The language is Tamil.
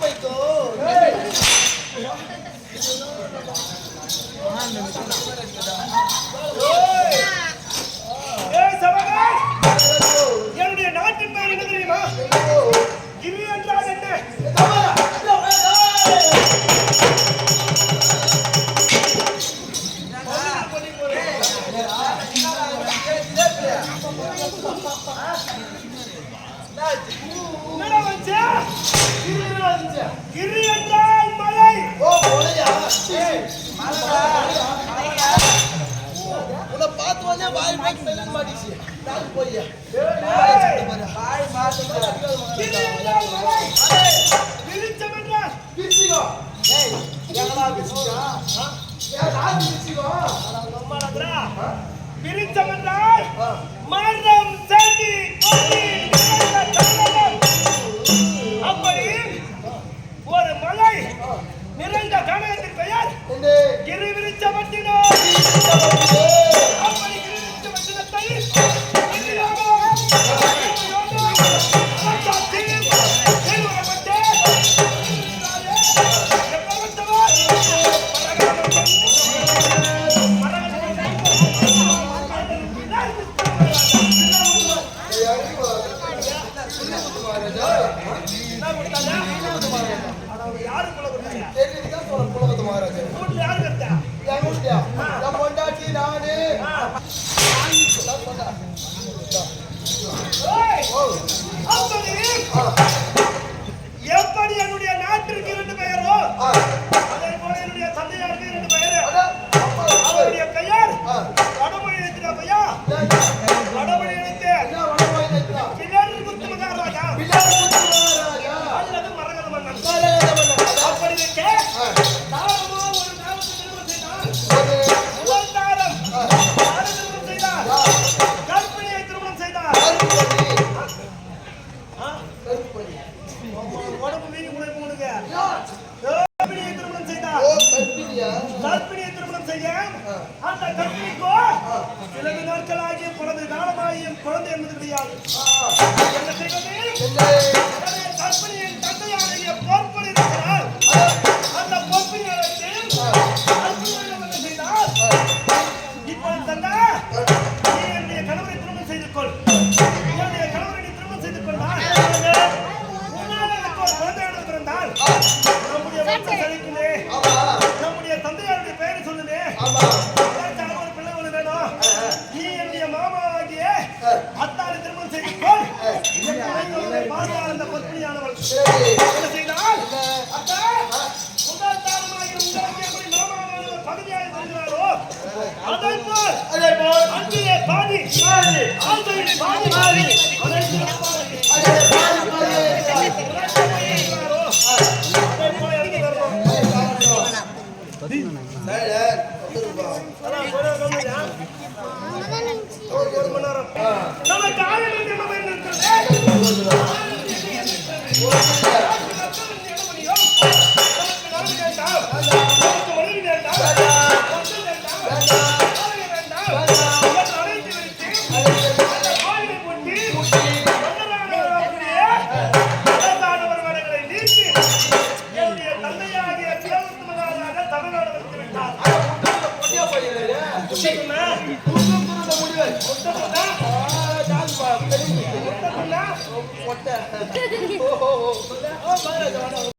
my God. என்னுடைய நாட்டின் பெயர் என்ன தெரியுமா? கிரி என்றால் என்ன? கிரி என்றால் மலை. உன்னை பார்த்து வந்து வாய் மாட்டி மாட்டிச்சு போய்யா பிரிச்சமென்றால் மரம் செடி அப்படி ஒரு மலை நிறைந்த கணத்தின் பெயர் கிரி விரிச்சமட்டினம். அப்படி கிரி விரிச்சமட்டினத்தை எப்படி என்னுடைய நாட்டிற்கு 2 பெயரோ அதே போல என்னுடைய தந்தையாருக்கு 2 பெயர். அவருடைய பெயர் வடமொழி எழுத்தின பையா வடமொழி எழுத்து பிள்ளை குத்து மகாராஜா அல்லது மரகத மன்னன். அப்படி இருக்க தாரமா ஒரு தாரத்தை திருமணம் செய்தார். முதல் தாரம் திருமணம் செய்தார். கற்பிணியை திருமணம் செய்தார். உடம்பு மீறி முறை போடுங்க. கற்பிணியை திருமணம் செய்தார். கற்பிணியை திருமணம் செய்ய அந்த கற்பிணிக்கோ சிலது நாட்கள் ஆகிய பிறந்த காலமாகியும் குழந்தை என்பது கிடையாது. என்ன செய்வது? கற்பிணியின் தந்தையாகிய பொற்படி இருக்கிறார். அந்த பொற்பினை அழைத்து என்ன செய்தார்? இப்பொழுது தந்தா நீ என்னுடைய கணவரை திருமணம் செய்து கொள். என்னுடைய கணவரை நீ திருமணம் செய்து கொண்டால் குழந்தையோடு பிறந்தால் நம்முடைய வம்சம் செழிக்குமே. நம்முடைய தந்தையாருடைய பெயரை சொல்லுமே. ஒரு பிள்ளை ஒன்று வேணும். நீ என்னுடைய மாமாவாகிய அத்தாரை திருமணம் செய்து கொள். அந்த பத்னியானவள் என்ன செய்தால் அத்தா முதல் தாரமாகிய உங்களுக்கு எப்படி மாமாவானவர் பகுதியாக செல்கிறாரோ அதை போல் அன்றைய பாதி ஆண்களின் பாதி மாறி ஒரு மணி நேரம் நமக்கு ஆயுள்